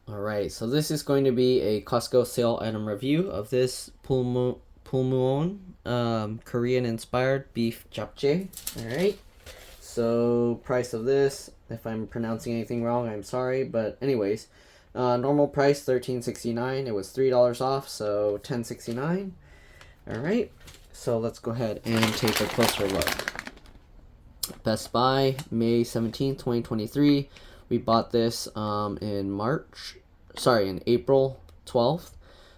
Alright, so this is going to be a Costco sale item review of this Pulmuone Korean inspired beef japchae. Alright, so price of this, if I'm pronouncing anything wrong, I'm sorry, but anyways, normal price $13.69. It was $3 off, so $10.69. Alright, so let's go ahead and take a closer look. Best Buy, May 17th, 2023. We bought this in April 12th.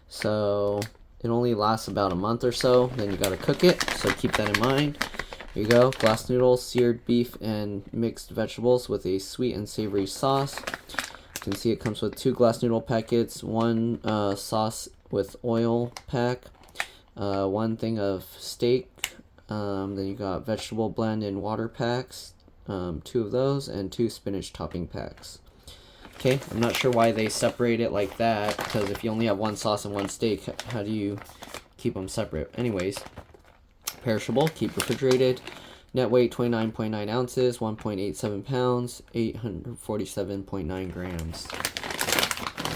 So it only lasts about a month or so. Then you gotta cook it, so keep that in mind. Here you go, glass noodles, seared beef and mixed vegetables with a sweet and savory sauce. You can see it comes with 2 glass noodle packets, 1 sauce with oil pack, 1 thing of steak. Then you got vegetable blend and water packs, 2 of those, and 2 spinach topping packs. Okay, I'm not sure why they separate it like that, because if you only have 1 sauce and 1 steak, how do you keep them separate? Anyways, perishable, keep refrigerated. Net weight 29.9 ounces, 1.87 pounds, 847.9 grams.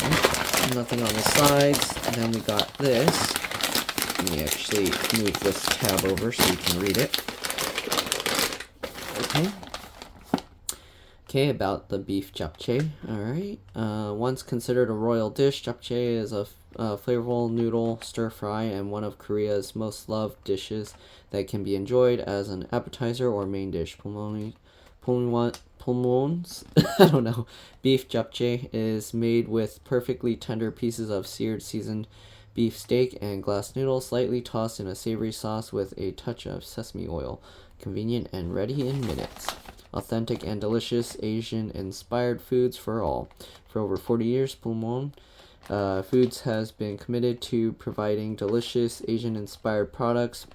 Right, nothing on the sides. And then we got this. Let me actually move this tab over so you can read it. Okay, about the beef japchae. Alright. Once considered a royal dish, japchae is a flavorful noodle stir fry and one of Korea's most loved dishes that can be enjoyed as an appetizer or main dish. Pulmuone's I don't know. Beef japchae is made with perfectly tender pieces of seared seasoned beef steak and glass noodles, slightly tossed in a savory sauce with a touch of sesame oil. Convenient and ready in minutes. Authentic and delicious Asian-inspired foods for all. For over 40 years, Pulmuone Foods has been committed to providing delicious Asian-inspired products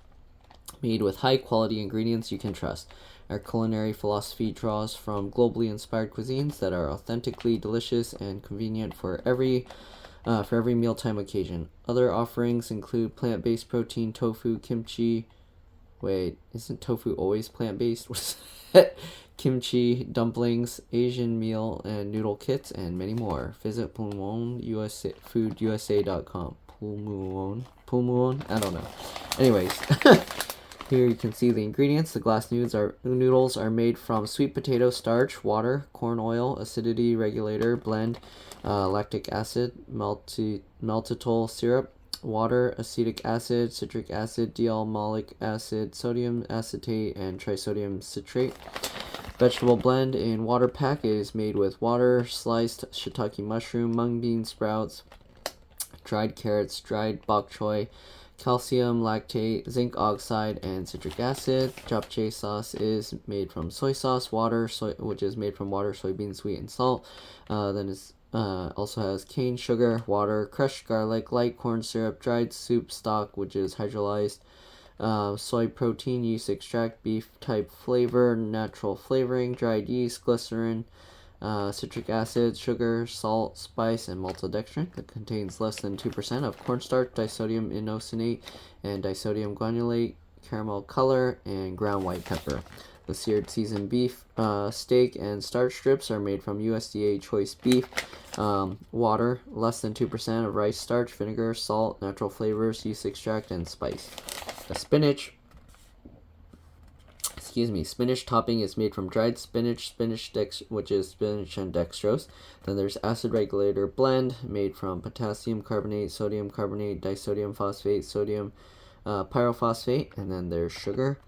made with high-quality ingredients you can trust. Our culinary philosophy draws from globally inspired cuisines that are authentically delicious and convenient for every mealtime occasion. Other offerings include plant-based protein, tofu, kimchi. Wait, isn't tofu always plant-based? Kimchi, dumplings, Asian meal and noodle kits, and many more. Visit PulmuoneFoodUSA.com. Pulmuone? I don't know. Anyways, here you can see the ingredients. The glass noodles are made from sweet potato starch, water, corn oil, acidity regulator, blend, lactic acid, maltitol syrup, water, acetic acid, citric acid, D-malic acid, sodium acetate, and trisodium citrate. Vegetable blend in water pack is made with water, sliced shiitake mushroom, mung bean sprouts, dried carrots, dried bok choy, calcium lactate, zinc oxide, and citric acid. Japchae sauce is made from soy sauce, water, which is made from water, soybeans, sweet, and salt. Then it's also has cane sugar, water, crushed garlic, light corn syrup, dried soup stock, which is hydrolyzed, soy protein, yeast extract, beef type flavor, natural flavoring, dried yeast, glycerin, citric acid, sugar, salt, spice, and maltodextrin. It contains less than 2% of cornstarch, disodium inosinate, and disodium guanylate, caramel color, and ground white pepper. The seared seasoned beef, steak, and starch strips are made from USDA choice beef. Water, less than 2% of rice starch, vinegar, salt, natural flavors, yeast extract, and spice. The spinach topping is made from dried spinach, which is spinach and dextrose. Then there's acid regulator blend made from potassium carbonate, sodium carbonate, disodium phosphate, sodium pyrophosphate, and then there's sugar.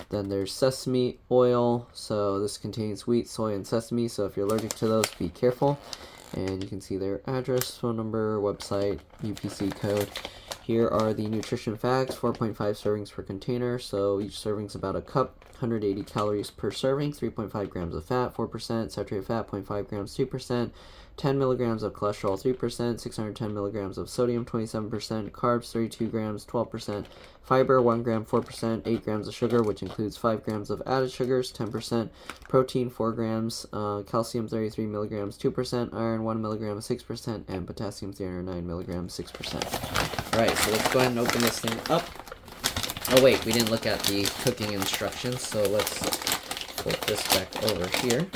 Then there's sesame oil. So this contains wheat, soy, and sesame. So if you're allergic to those, be careful. And you can see their address, phone number, website, UPC code. Here are the nutrition facts. 4.5 servings per container, so each serving is about a cup. 180 calories per serving, 3.5 grams of fat, 4%, saturated fat, 0.5 grams, 2%, 10 milligrams of cholesterol, 3%, 610 milligrams of sodium, 27%, carbs, 32 grams, 12%, fiber, 1 gram, 4%, 8 grams of sugar, which includes 5 grams of added sugars, 10%, protein, 4 grams, calcium, 33 milligrams, 2%, iron, 1 milligram, 6%, and potassium, 309 milligrams, 6%. Alright, so let's go ahead and open this thing up. Oh wait, we didn't look at the cooking instructions, so let's flip this back over here.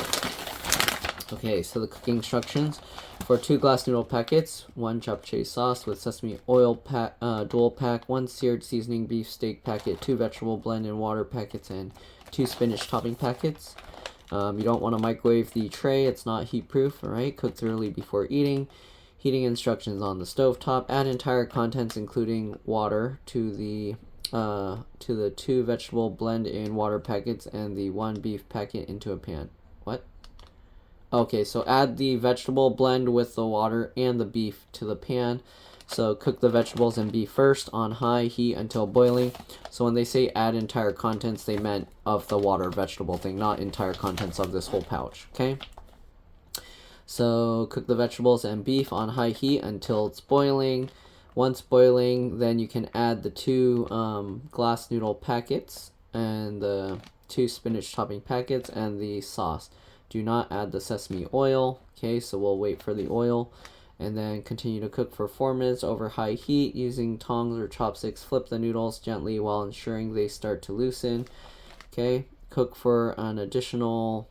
Okay, so the cooking instructions. For 2 glass noodle packets, 1 Japchae sauce with sesame oil dual pack, 1 seared seasoning beef steak packet, 2 vegetable blend and water packets, and 2 spinach topping packets. You don't want to microwave the tray, it's not heat proof, alright? Cook thoroughly before eating. Heating instructions on the stove top. Add entire contents including water to the 2 vegetable blend and water packets and the 1 beef packet into a pan. What? Okay, so add the vegetable blend with the water and the beef to the pan. So cook the vegetables and beef first on high heat until boiling. So when they say add entire contents, they meant of the water vegetable thing, not entire contents of this whole pouch, okay? So cook the vegetables and beef on high heat until it's boiling. Once boiling, then you can add the 2 glass noodle packets and the 2 spinach topping packets and the sauce. Do not add the sesame oil. Okay, so we'll wait for the oil and then continue to cook for 4 minutes over high heat using tongs or chopsticks. Flip the noodles gently while ensuring they start to loosen. Okay, cook for an additional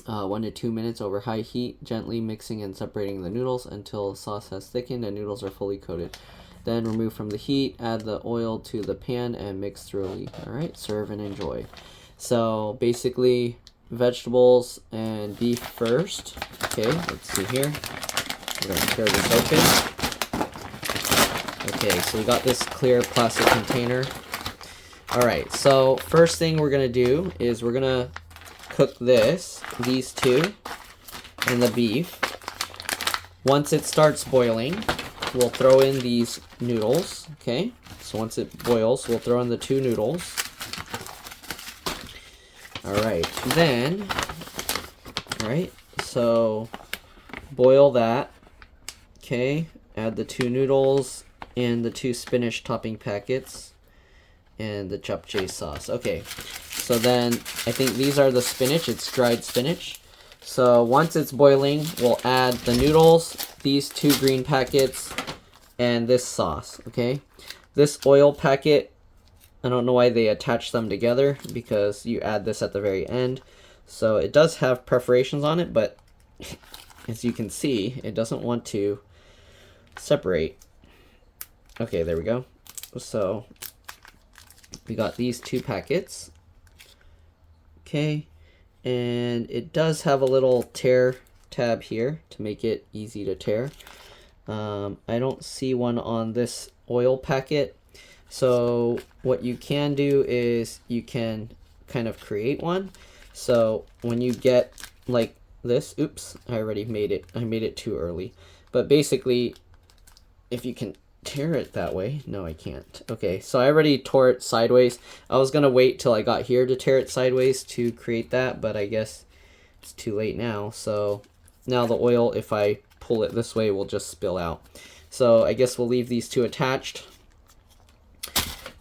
1 to 2 minutes over high heat, gently mixing and separating the noodles until the sauce has thickened and noodles are fully coated. Then remove from the heat, add the oil to the pan and mix thoroughly. Alright, serve and enjoy. So basically, vegetables and beef first. Okay, let's see here. We're going to tear this open. Okay, so we got this clear plastic container. Alright, so first thing we're going to do is we're going to cook these 2, and the beef. Once it starts boiling, we'll throw in these noodles. Okay, so once it boils, we'll throw in the 2 noodles. Alright, then, alright, so boil that, okay, add the 2 noodles and the 2 spinach topping packets and the Japchae sauce. Okay, so then I think these are the spinach, it's dried spinach. So once it's boiling, we'll add the noodles, these 2 green packets, and this sauce, okay? This oil packet, I don't know why they attach them together because you add this at the very end. So it does have perforations on it, but as you can see, it doesn't want to separate. Okay, there we go. So we got these 2 packets. Okay, and it does have a little tear tab here to make it easy to tear. I don't see one on this oil packet. So what you can do is you can kind of create one. So when you get like this, oops, I already made it. I made it too early. But basically, if you can tear it that way, no, I can't. Okay, so I already tore it sideways. I was gonna wait till I got here to tear it sideways to create that, but I guess it's too late now. So now the oil, if I pull it this way, will just spill out. So I guess we'll leave these 2 attached.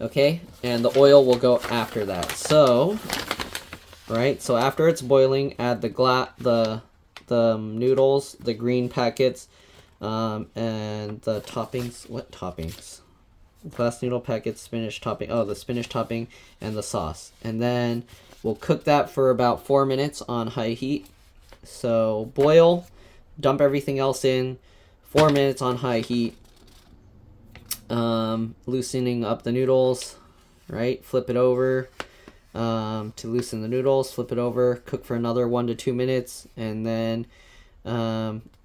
Okay, and the oil will go after that. So, right, so after it's boiling, add the noodles, the green packets, and the toppings. What toppings? Glass noodle packets, spinach topping. Oh, the spinach topping and the sauce. And then we'll cook that for about 4 minutes on high heat. So boil, dump everything else in, 4 minutes on high heat. Loosening up the noodles, right? Flip it over to loosen the noodles, flip it over, cook for another 1 to 2 minutes, and then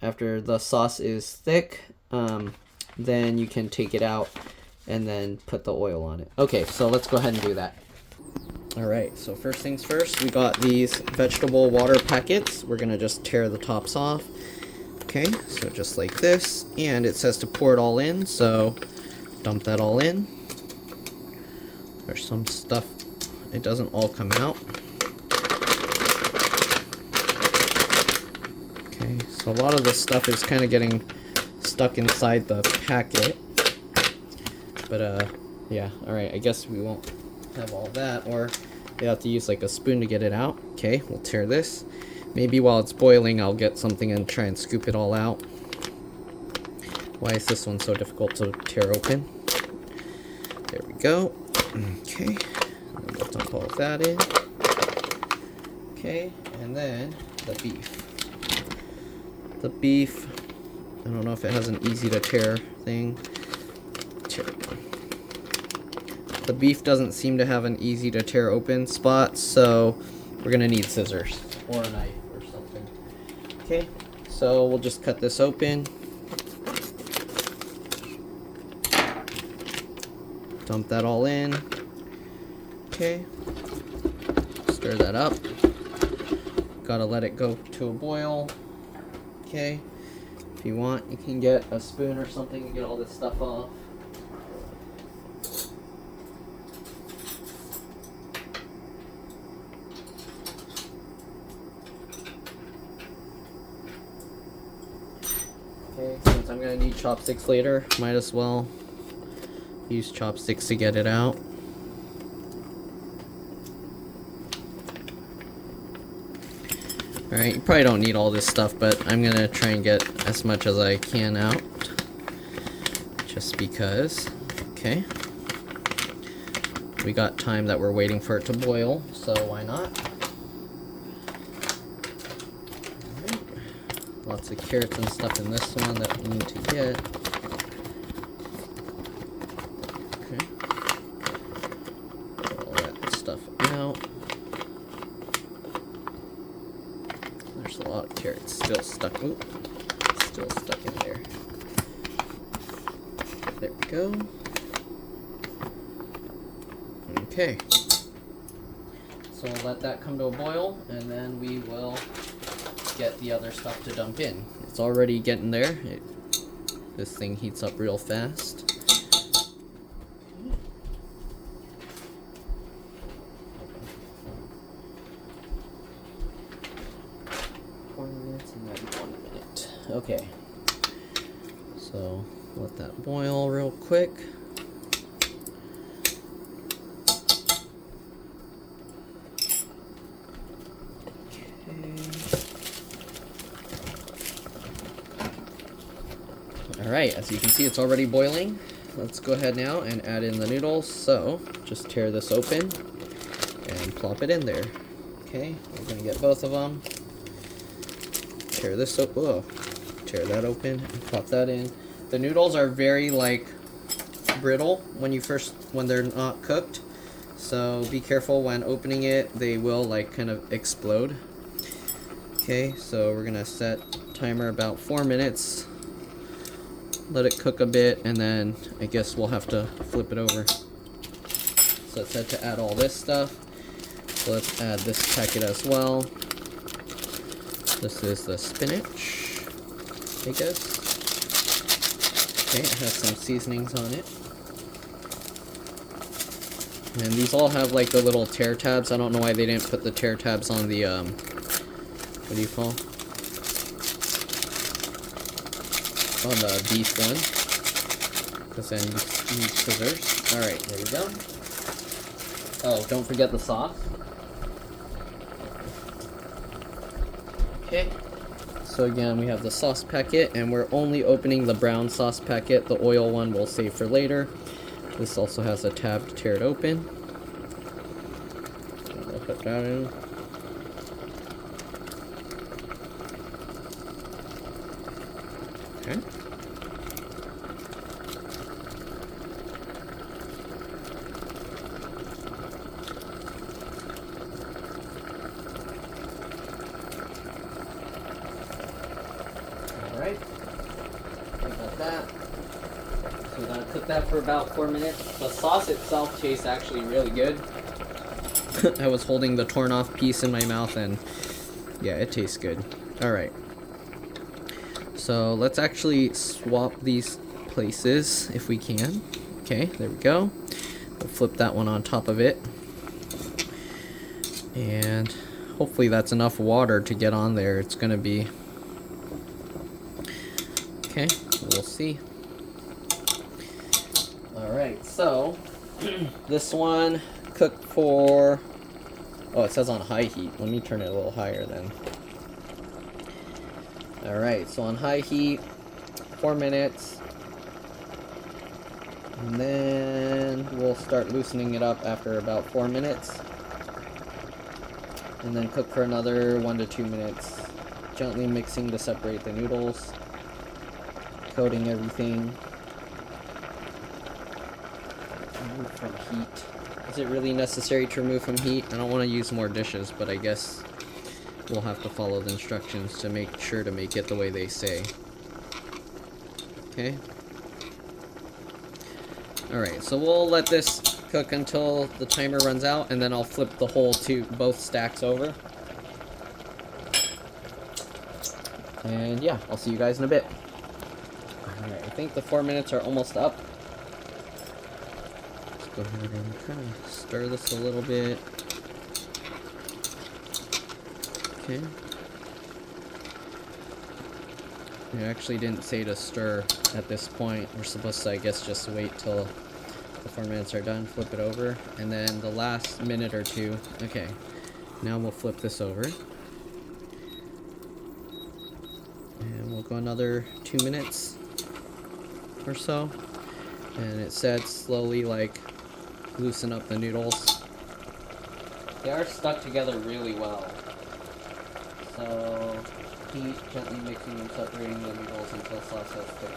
after the sauce is thick, then you can take it out and then put the oil on it. Okay, so let's go ahead and do that. Alright, so first things first, we got these vegetable water packets. We're gonna just tear the tops off. Okay, so just like this, and it says to pour it all in, so dump that all in. There's some stuff, it doesn't all come out. Okay, so a lot of this stuff is kind of getting stuck inside the packet. But yeah, alright, I guess we won't have all that, or you have to use like a spoon to get it out. Okay, we'll tear this. Maybe while it's boiling, I'll get something and try and scoop it all out. Why is this one so difficult to tear open? There we go. Okay, and then we'll dump all of that in. Okay, and then the beef. The beef, I don't know if it has an easy to tear thing. The beef doesn't seem to have an easy to tear open spot, so we're gonna need scissors or a knife or something. Okay, so we'll just cut this open. Dump that all in. Okay, stir that up. Gotta let it go to a boil. Okay, if you want, you can get a spoon or something to get all this stuff off. Okay, since I'm gonna need chopsticks later, might as well use chopsticks to get it out. Alright, you probably don't need all this stuff, but I'm gonna try and get as much as I can out. Just because. Okay. We got time that we're waiting for it to boil, so why not? Alright. Lots of carrots and stuff in this one that we need to get. Okay. Get all that stuff out. There's a lot of carrots still stuck. Oop, still stuck in there. There we go. Okay. So we'll let that come to a boil, and then we will get the other stuff to dump in. It's already getting there. This thing heats up real fast. 20 minutes and then 1 minute. Okay. So let that boil real quick. Alright, as you can see, it's already boiling. Let's go ahead now and add in the noodles. So, just tear this open and plop it in there. Okay, we're going to get both of them. Tear this up. Whoa. Tear that open and plop that in. The noodles are very, like, brittle when they're not cooked. So, be careful when opening it. They will, like, kind of explode. Okay, so we're going to set timer about 4 minutes. Let it cook a bit, and then I guess we'll have to flip it over. So it's set to add all this stuff. So let's add this packet as well. This is the spinach, I guess. Okay, it has some seasonings on it. And these all have like the little tear tabs. I don't know why they didn't put the tear tabs on the, what do you call? On the beef one, because then you need scissors. Alright, there we go. Oh, don't forget the sauce. Okay, so again, we have the sauce packet, and we're only opening the brown sauce packet. The oil one we'll save for later. This also has a tab to tear it open. I'll put that in. Okay. Alright. Got that. So we're gonna cook that for about 4 minutes. The sauce itself tastes actually really good. I was holding the torn off piece in my mouth and yeah, it tastes good. Alright. So let's actually swap these places if we can. Okay, there we go. We'll flip that one on top of it. And hopefully that's enough water to get on there. It's gonna be... Okay, we'll see. Alright, so this one cooked for... Oh, it says on high heat. Let me turn it a little higher then. Alright, so on high heat, 4 minutes, and then we'll start loosening it up after about 4 minutes, and then cook for another 1 to 2 minutes, gently mixing to separate the noodles, coating everything. Remove from heat. Is it really necessary to remove from heat? I don't want to use more dishes, but I guess we'll have to follow the instructions to make sure to make it the way they say. Okay. Alright, so we'll let this cook until the timer runs out, and then I'll flip the whole both stacks over. And yeah, I'll see you guys in a bit. Alright, I think the 4 minutes are almost up. Let's go ahead and kind of stir this a little bit. Okay. I actually didn't say to stir at this point. We're supposed to, I guess, just wait till the 4 minutes are done, flip it over, and then the last minute or two. Okay, now we'll flip this over. And we'll go another 2 minutes or so. And it said slowly, like, loosen up the noodles. They are stuck together really well. So, heat, gently mixing and separating the noodles until sauce is thick.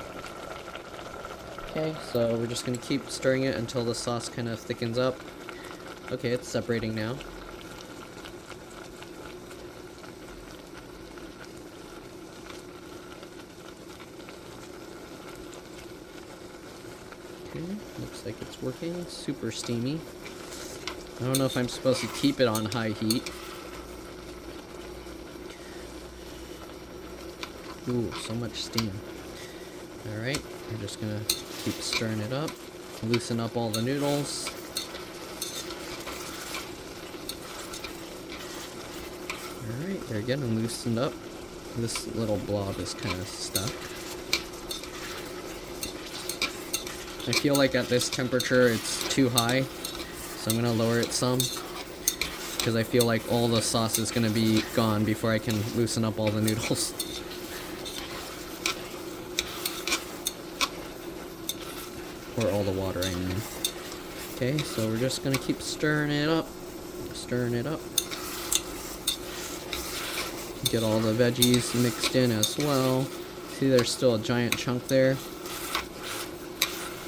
Okay, so we're just going to keep stirring it until the sauce kind of thickens up. Okay, it's separating now. Okay, looks like it's working. Super steamy. I don't know if I'm supposed to keep it on high heat. Ooh, so much steam. Alright, we're just gonna keep stirring it up. Loosen up all the noodles. Alright, they're getting loosened up. This little blob is kind of stuck. I feel like at this temperature it's too high, so I'm gonna lower it some. Because I feel like all the sauce is gonna be gone before I can loosen up all the noodles. Or all the water, I mean. Okay, so we're just gonna keep stirring it up. Stirring it up. Get all the veggies mixed in as well. See, there's still a giant chunk there.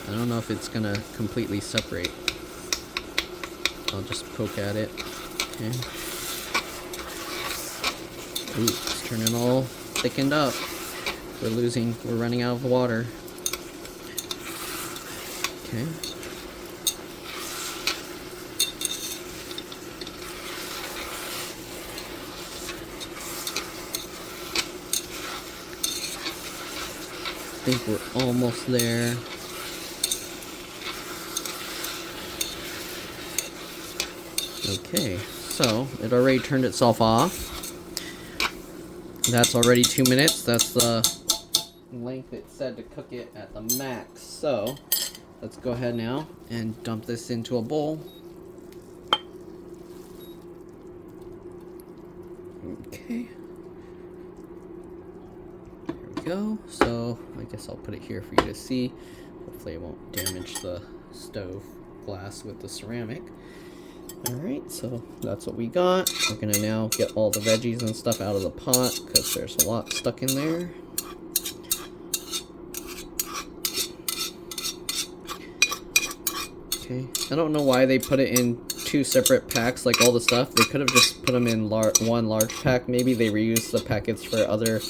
I don't know if it's gonna completely separate. I'll just poke at it. Okay. Ooh, it's turning all thickened up. We're running out of water. Okay. I think we're almost there. Okay, so it already turned itself off. That's already 2 minutes. That's the length it said to cook it at the max. So let's go ahead now and dump this into a bowl. Okay. There we go. So I guess I'll put it here for you to see. Hopefully it won't damage the stove glass with the ceramic. Alright, so that's what we got. We're gonna now get all the veggies and stuff out of the pot because there's a lot stuck in there. Okay, I don't know why they put it in 2 separate packs, like all the stuff. They could have just put them in one large pack. Maybe they reused the packets for other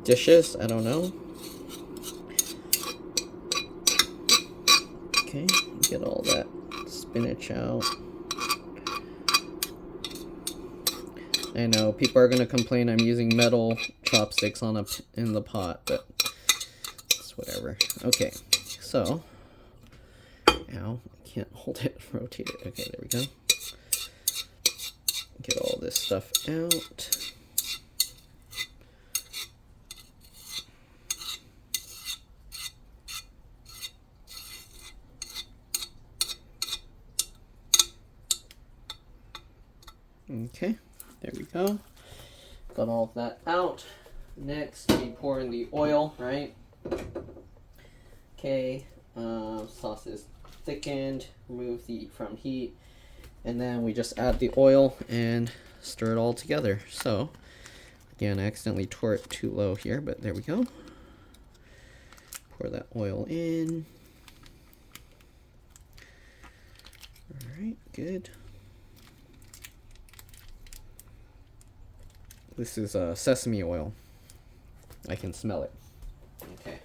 dishes. I don't know. Okay, get all that spinach out. I know people are gonna complain I'm using metal chopsticks in the pot, but it's whatever. Okay, so ow, I can't hold it, rotate it. Okay, there we go. Get all this stuff out. Okay, there we go. Got all of that out. Next, we pour in the oil, right? Okay, sauce is thickened. Remove the from heat, and then we just add the oil and stir it all together. So Again, I accidentally tore it too low here, but there we go. Pour that oil in. All right, good. This is sesame oil. I can smell it. Okay.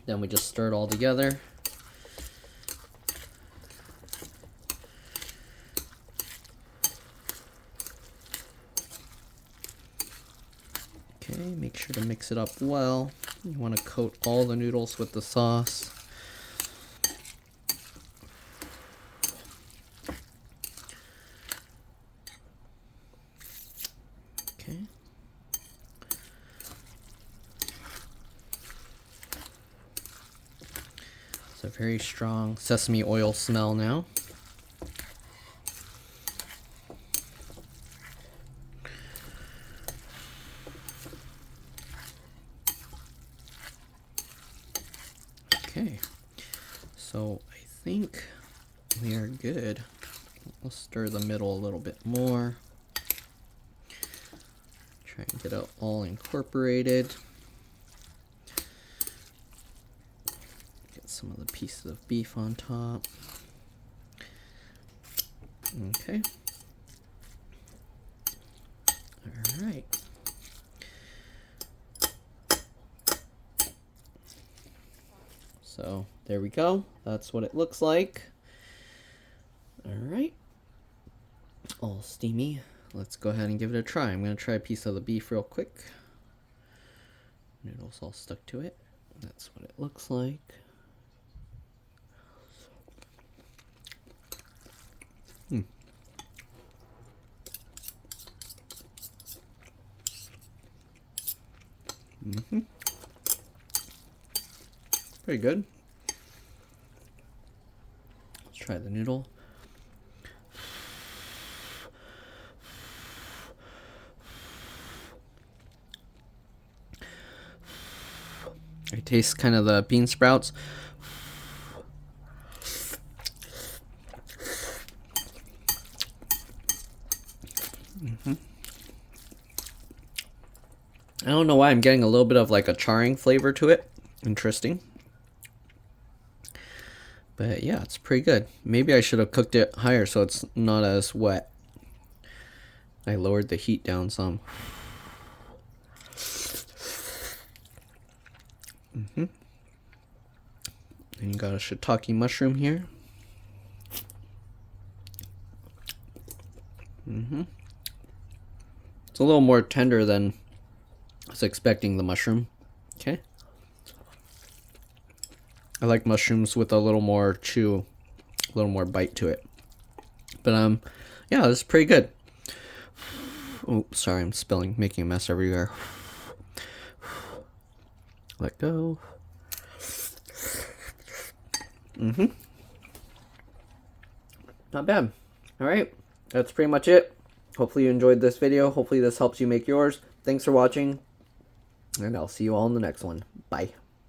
Then we just stir it all together. Okay, make sure to mix it up well. You want to coat all the noodles with the sauce. Okay. It's a very strong sesame oil smell now. Okay, so I think we are good. We'll stir the middle a little bit more. Try and get it all incorporated. Get some of the pieces of beef on top. Okay. All right. So there we go. That's what it looks like. All right. All steamy. Let's go ahead and give it a try. I'm going to try a piece of the beef real quick. Noodles all stuck to it. That's what it looks like. Pretty good. Let's try the noodle. I taste kind of the bean sprouts. I don't know why I'm getting a little bit of like a charring flavor to it. Interesting. But yeah, it's pretty good. Maybe I should have cooked it higher so it's not as wet. I lowered the heat down some. And you got a shiitake mushroom here. It's a little more tender than I was expecting the mushroom. Okay. I like mushrooms with a little more chew, a little more bite to it. But yeah, this is pretty good. Oh, sorry, I'm spilling, making a mess everywhere. Let go. Not bad. All right, that's pretty much it. Hopefully you enjoyed this video. Hopefully this helps you make yours. Thanks for watching, and I'll see you all in the next one. Bye.